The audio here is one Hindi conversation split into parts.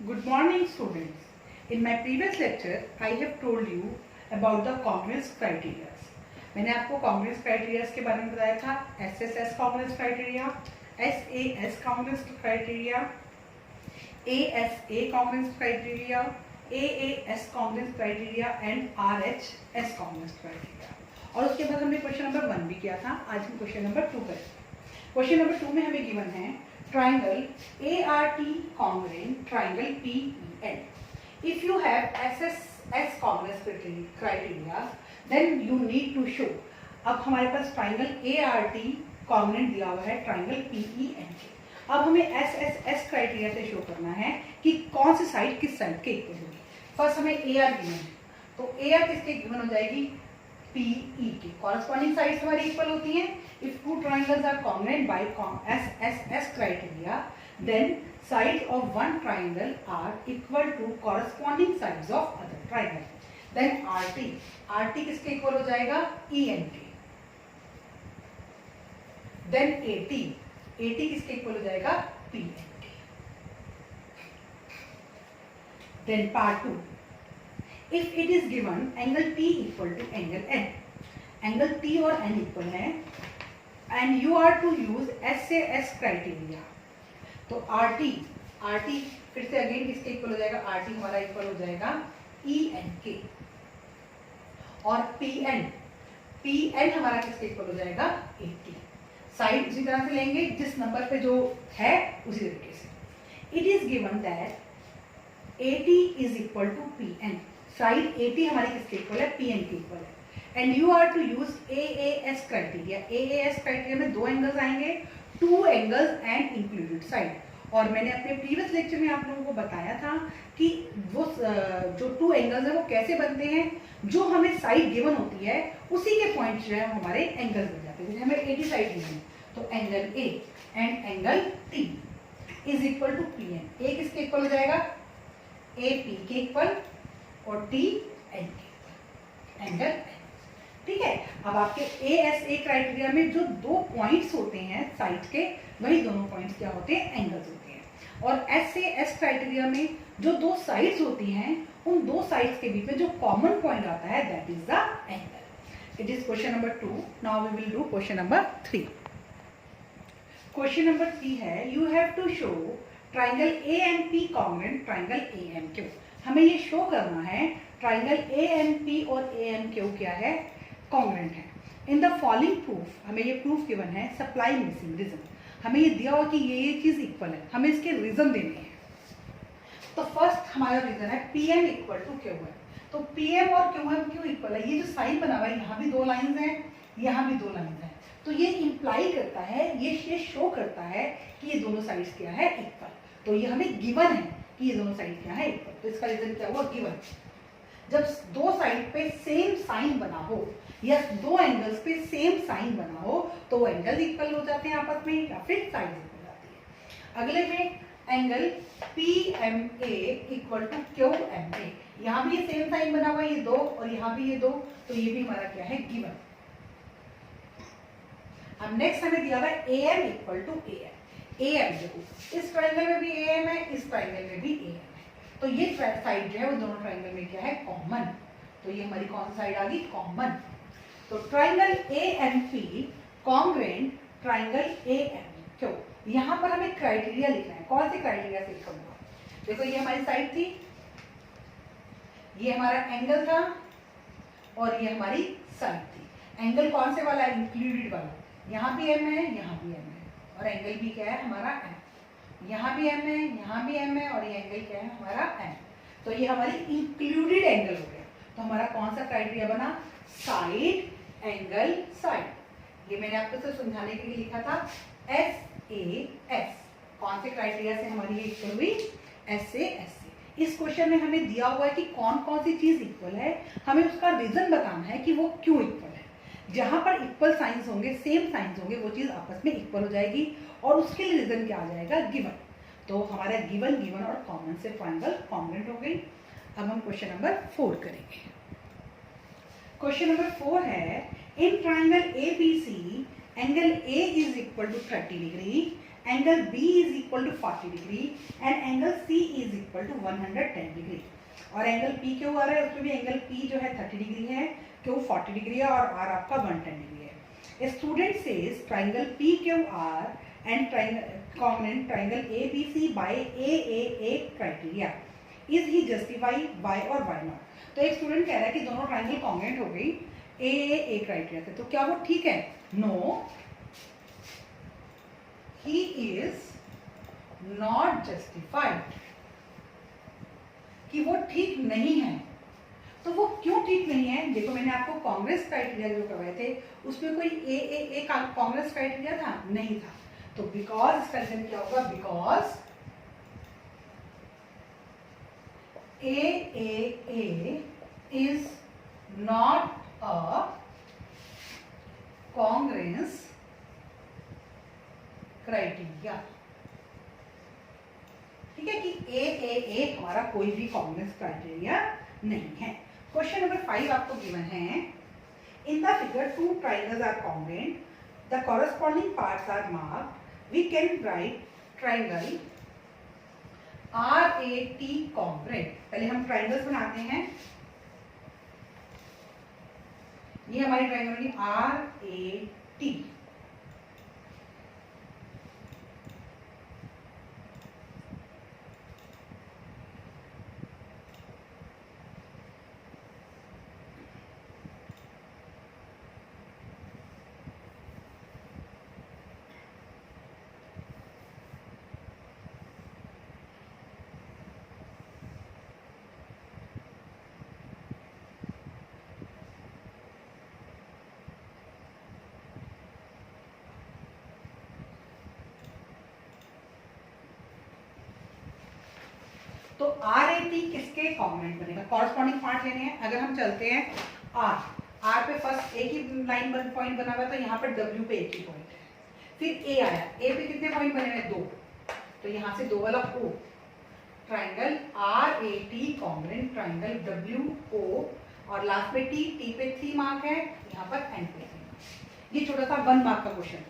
Good morning, students. In my previous lecture, I have told you about the congruence criteria. मैंने आपको congruence criteria के बारे में बताया था. SSS congruence criteria, SAS congruence criteria, ASA congruence criteria, AAS congruence criteria and RHS congruence criteria. और उसके बाद हमने क्वेश्चन नंबर 1 भी किया था. आज हम क्वेश्चन नंबर 2 करेंगे. क्वेश्चन नंबर 2 में हमें गिवन है triangle ART congruent triangle PEN. If you have SSS congruence criteria, then you need to show. अब हमारे पास triangle ART congruent दिया हुआ है triangle PEN के. अब हमें SSS क्राइटेरिया से शो करना है कि कौन सी साइड किस साइड के इक्वल होगी. फर्स्ट हमें AR गिवन है, तो AR किसके इक्वल हो जाएगी? PE की. कॉरस्पॉन्डिंग साइड्स हमारी इक्वल होती हैं. If two triangles are congruent by SSS criteria, then sides of one triangle are equal to corresponding sides of other triangle. Then RT किसके इक्वल हो जाएगा? ENT. Then AT किसके इक्वल हो जाएगा? PNT. Then part 2. If it is given angle T equal to angle N, angle T और N इक्वल है, and you are to use SAS criteria. तो RT फिर से अगेन किसके इक्वल हो जाएगा? RT हमारा इक्वल हो जाएगा EN के. और PN हमारा किसके इक्वल हो जाएगा? 80. साइड उसी तरह से लेंगे जिस नंबर पे जो है उसी तरीके से. It is given that AT is equal to PN. Side AT हमारी किसके इक्वल है? PN के इक्वल है. And you are to use AAS criteria. AAS criteria में 2 एंगल्स आएंगे, 2 एंगल्स एंड इंक्लूडेड साइड. और मैंने अपने प्रीवियस लेक्चर में आप लोगों को बताया था कि वो जो 2 एंगल्स है वो कैसे बनते हैं. जो हमें साइड गिवन होती है उसी के पॉइंट जो है हमारे एंगल्स बन जाते हैं. जैसे हमें 80 साइड गिवन है तो angle A and angle T is equal to PN. A किसके इक्वल हो जाएगा? AP के इक्वल और T N के इक्वल. Angle N. ठीक है. अब आपके ASA क्राइटेरिया में जो 2 पॉइंट्स होते हैं साइड के, वही दोनों पॉइंट्स क्या होते हैं? एंगल्स होते हैं. और SAS क्राइटेरिया में जो 2 साइड्स होती हैं उन 2 साइड्स के बीच में जो कॉमन पॉइंट आता है that is the angle. It is question number 2. Now we will do question number 3. Question number 3 है you have to show triangle ANP congruent triangle AMQ. हमें ये शो करना है ट्राइंगल ANP और AMQ क्या है? कॉन्ग्रुएंट है. इन द फॉलोइंग प्रूफ, हमें ये प्रूफ गिवन है सप्लाई मिसिंग रीजन. हमें ये दिया हुआ कि ये चीज इक्वल है, हमें इसके रीजन देने हैं. तो फर्स्ट हमारा रीजन है PM इक्वल टू QM. तो PM और QM क्यों इक्वल है? ये जो साइन बना हुआ है यहाँ भी 2 लाइंस हैं, यहाँ भी 2 लाइंस हैं. तो ये इंप्लाई करता है, ये शो करता है कि ये दोनों साइड्स क्या है? इक्वल. तो ये हमें गिवन है कि ये दोनों साइड क्या है? इक्वल. तो इसका रीजन क्या हुआ? गिवन. जब 2 साइड पे सेम साइन बना हो या 2 एंगल्स पे सेम साइन बना हो तो वो एंगल इक्वल हो जाते हैं आपस में या फिर साइड इक्वल हो जाती है. अगले में angle PMA equal to QMA. यहाँ भी ये सेम साइन बना हुआ है, ये 2 और यहाँ भी ये 2, तो ये भी हमारा क्या है? गिवन. अब नेक्स्ट हमें दिया हुआ है AM इक्वल टू AM. देखो इस ट्राइंगल में भी AM है, इस ट्राइंगल में भी AM है. तो ये साइड जो है वो दोनों ट्राइंगल में क्या है? कॉमन. तो ये हमारी कौन सी साइड आ गई? कॉमन. तो triangle ANP congruent triangle AMQ. यहाँ पर हमें क्राइटेरिया लिखना है. कौन से क्राइटेरिया से लिखा हुआ? देखो ये हमारी साइड थी, ये हमारा एंगल था और ये हमारी साइड थी. एंगल कौन से वाला? इंक्लूडेड वाला. यहाँ भी M है, यहाँ भी M है और एंगल भी क्या है? हमारा M. यहाँ भी M है, यहाँ भी M है और ये एंगल क्या है? हमारा M. तो ये हमारी इंक्लूडेड एंगल हो गया. तो हमारा कौन सा क्राइटेरिया बना? Side angle side. ये मैंने आपको सिर्फ समझाने के लिए लिखा था SAS. कौन से क्राइटेरिया से हमारी ये इक्वल हुई? SAS से. इस क्वेश्चन में हमें दिया हुआ है कि कौन कौन सी चीज इक्वल है, हमें उसका रीजन बताना है कि वो क्यों इक्वल है. जहां पर इक्वल साइंस होंगे, सेम साइंस होंगे, वो चीज आपस में इक्वल हो जाएगी और उसके लिए रीजन क्या आ जाएगा? गिवन. तो हमारा गिवन और कॉमन से ट्राइंगल कॉन्ग्रुएंट हो गई. अब हम क्वेश्चन नंबर 4 करेंगे. क्वेश्चन नंबर 4 है in triangle ABC angle A is equal to 30 degree, angle B is equal to 40 degree and angle C is equal equal to 110 degree. और एंगल पी क्यू आ रहा है, उसमें भी एंगल पी जो है 30 डिग्री है, क्यू 40 डिग्री है और आर आपका 110 डिग्री है। Student says triangle P Q R and congruent triangle A B C by A criteria, is he justify why और वाई नॉट। तो एक स्टूडेंट कह रहा है कि दोनों ट्राइंगल कॉन्ग्रुएंट हो गई ए क्राइटेरिया से, तो क्या वो ठीक है? No, he is not justified, कि वो ठीक नहीं है। तो वो क्यों ठीक नहीं है? देखो मैंने आपको कांग्रेस क्राइटेरिया जो करवाए थे उसमें कोई ए कांग्रेस क्राइटेरिया था? नहीं था। तो बिकॉज इसका रीजन क्या होगा? Because A is not a Congress criteria. ठीक है कि ए हमारा कोई भी कांग्रेस क्राइटेरिया नहीं है। क्वेश्चन नंबर 5 आपको गिवन है, in the figure two triangles are congruent, the corresponding parts are marked, we can write triangle RAT congruent. पहले हम ट्राइंगल्स बनाते हैं। ये हमारी ट्राइंगल बनी RAT। तो RAT किसके कॉन्ग्रुएंट बनेगा? कॉरेस्पॉन्डिंग पार्ट लेने हैं। अगर हम चलते हैं R पे फर्स्ट एक ही लाइन पॉइंट बना हुआ था, यहाँ पर W पे एक ही पॉइंट है। फिर A आया, A पे कितने पॉइंट बने हुए? 2। तो यहाँ से 2 वाला O, triangle RAT congruent triangle WO, और लास्ट में T पे 3 मार्क है, यहाँ पर N पे 3 मार्क। ये छोटा सा 1 मार्क का क्वेश्चन है।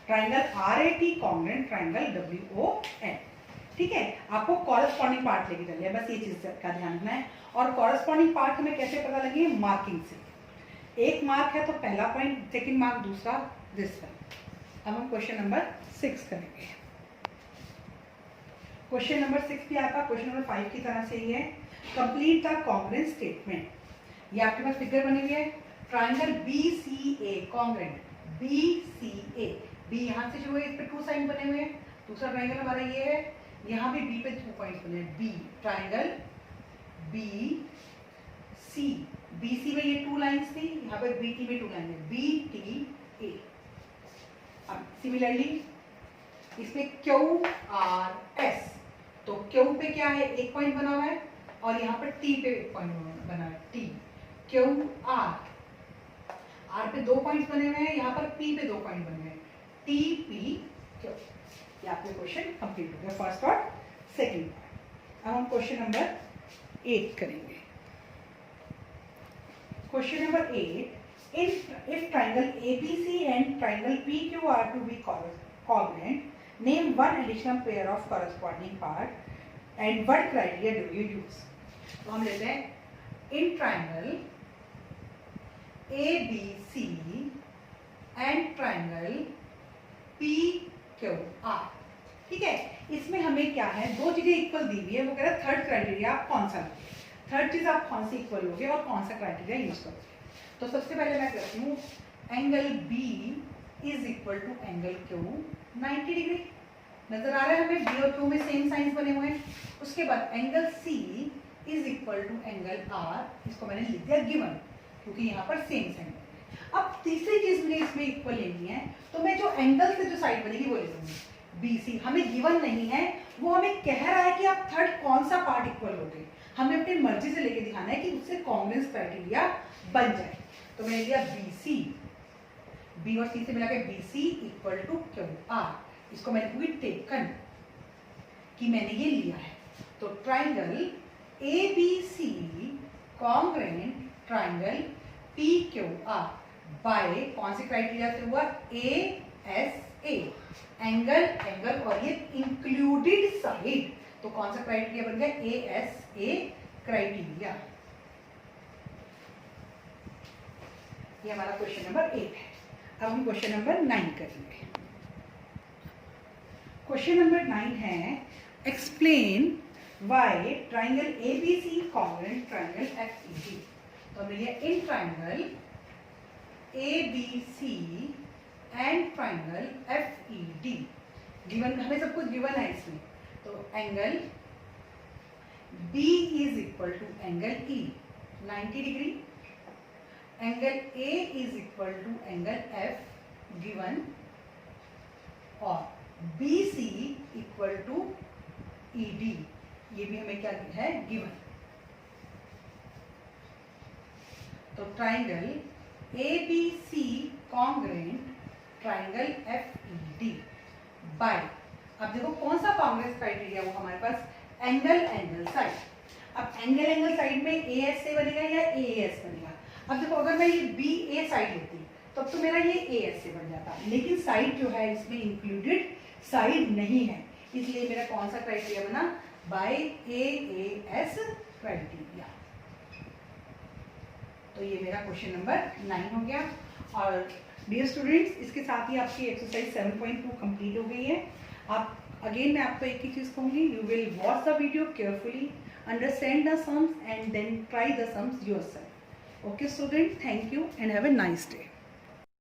Triangle RAT congruent triangle WON। ठीक है, आपको कॉरेस्पॉन्डिंग पार्ट लेके चलिए, बस ये चीज का ध्यान रखना है। और कॉरेस्पॉन्डिंग पार्ट हमें कैसे पता लगे? मार्किंग से। एक मार्क है तो पहला पॉइंट, सेकंड मार्क दूसरा, दिस वन। अब हम क्वेश्चन नंबर 6 करेंगे। क्वेश्चन नंबर 6 भी आपका क्वेश्चन नंबर 5 की तरह से ही है। Complete the congruent statement. ये आपके पास फिगर बनी हुई है, triangle BCA congruent, BCA, B यहाँ से जो है इस पे 2 साइन बने हुए हैं। दूसरा ट्राइंगल हमारा ये है, यहाँ भी B पे 2 पॉइंट्स बने हैं, B ट्राइंगल BC, BC में ये 2 लाइंस थी, यहाँ पर BT में 2 लाइन है, BTA। अब सिमिलरली इसमें QRS, तो Q पे क्या है? 1 पॉइंट बना हुआ है, और यहाँ पर T पे 1 पॉइंट बना है, T। QR, R पे 2 पॉइंट्स बने हुए हैं, यहाँ पर P पे 2 पॉइंट बने हुए हैं, TPQ। ये आपके क्वेश्चन कंप्लीट हो गया, फर्स्ट और सेकंड पार्ट। अब हम क्वेश्चन नंबर 8 करेंगे। Question number 8, if triangle ABC and triangle PQ are to be congruent, name one additional pair of corresponding part and what criteria do you use. तो हम लेते हैं, in triangle ABC and triangle PQR। ठीक है, इसमें हमें क्या है? 2 चीजें इक्वल दी हुई है, वो कह रहा है थर्ड क्राइटेरिया आप कौन सा लोगे, थर्ड चीज आप कौन सी इक्वल लोगे और कौन सा क्राइटेरिया यूज करोगे। तो सबसे पहले मैं करती हूँ, angle B is equal to angle Q 90 degree. नजर आ रहा है हमें, B और Q में सेम साइंस बने हुए हैं। उसके बाद angle C is equal to angle R, इसको मैंने लिख दिया गिवन, क्योंकि यहाँ पर सेम साइन। अब तीसरी चीज मुझे इसमें इक्वल लेनी है, तो मैं जो एंगल से जो साइड बनेगी वो ले लूंगी। BC हमें गिवन नहीं है, वो हमें कह रहा है कि आप थर्ड कौन सा पार्ट इक्वल लोगे। हमें अपनी मर्जी से लेके दिखाना है कि उससे कांग्रुएंस क्राइटेरिया बन जाए। तो मैंने लिया BC, B और C से मिला के BC इक्वल टू QR। इसको मैंने पूरी टेकन कि मैंने ये लिया है। तो triangle ABC congruent triangle PQR by कौन से क्राइटेरिया से हुआ? ASA, एंगल और ये इंक्लूडेड साइड तो कौन सा क्राइटेरिया बन गया, ASA क्राइटेरिया। ये हमारा क्वेश्चन नंबर 8 है। अब हम क्वेश्चन नंबर 9 करेंगे। क्वेश्चन नंबर 9 है explain why triangle ABC congruent triangle FED। तो हमें ये in triangle ABC and triangle FED given, हमें सब कुछ गिवन है इसमें। तो angle B is equal to angle E 90 degree, angle A is equal to angle F given, और BC इक्वल टू ED, ये भी हमें क्या है गिवन। तो triangle ABC congruent triangle FED by, अब देखो कौन सा कॉन्ग्रुएंस क्राइटेरिया वो हमारे पास, एंगल साइड। अब एंगल साइड में AS बनेगा या AS बनेगा। अब देखो अगर मैं ये BA साइड होती तब तो मेरा ये AS से बन जाता, लेकिन साइड जो है इसमें इंक्लूडेड साइड नहीं है, इसलिए मेरा कौन सा क्राइटेरिया बना, बाय AAS क्राइटेरिया। तो ये मेरा क्वेश्चन नंबर 9 हो गया। और डियर स्टूडेंट्स, इसके साथ ही आपकी एक्सरसाइज 7.2 कंप्लीट हो गई है। आप अगेन मैं आपको एक ही चीज़ कहूँगी, you will watch the video carefully, understand the sums and then try the sums yourself. Okay student, thank you and have a nice day.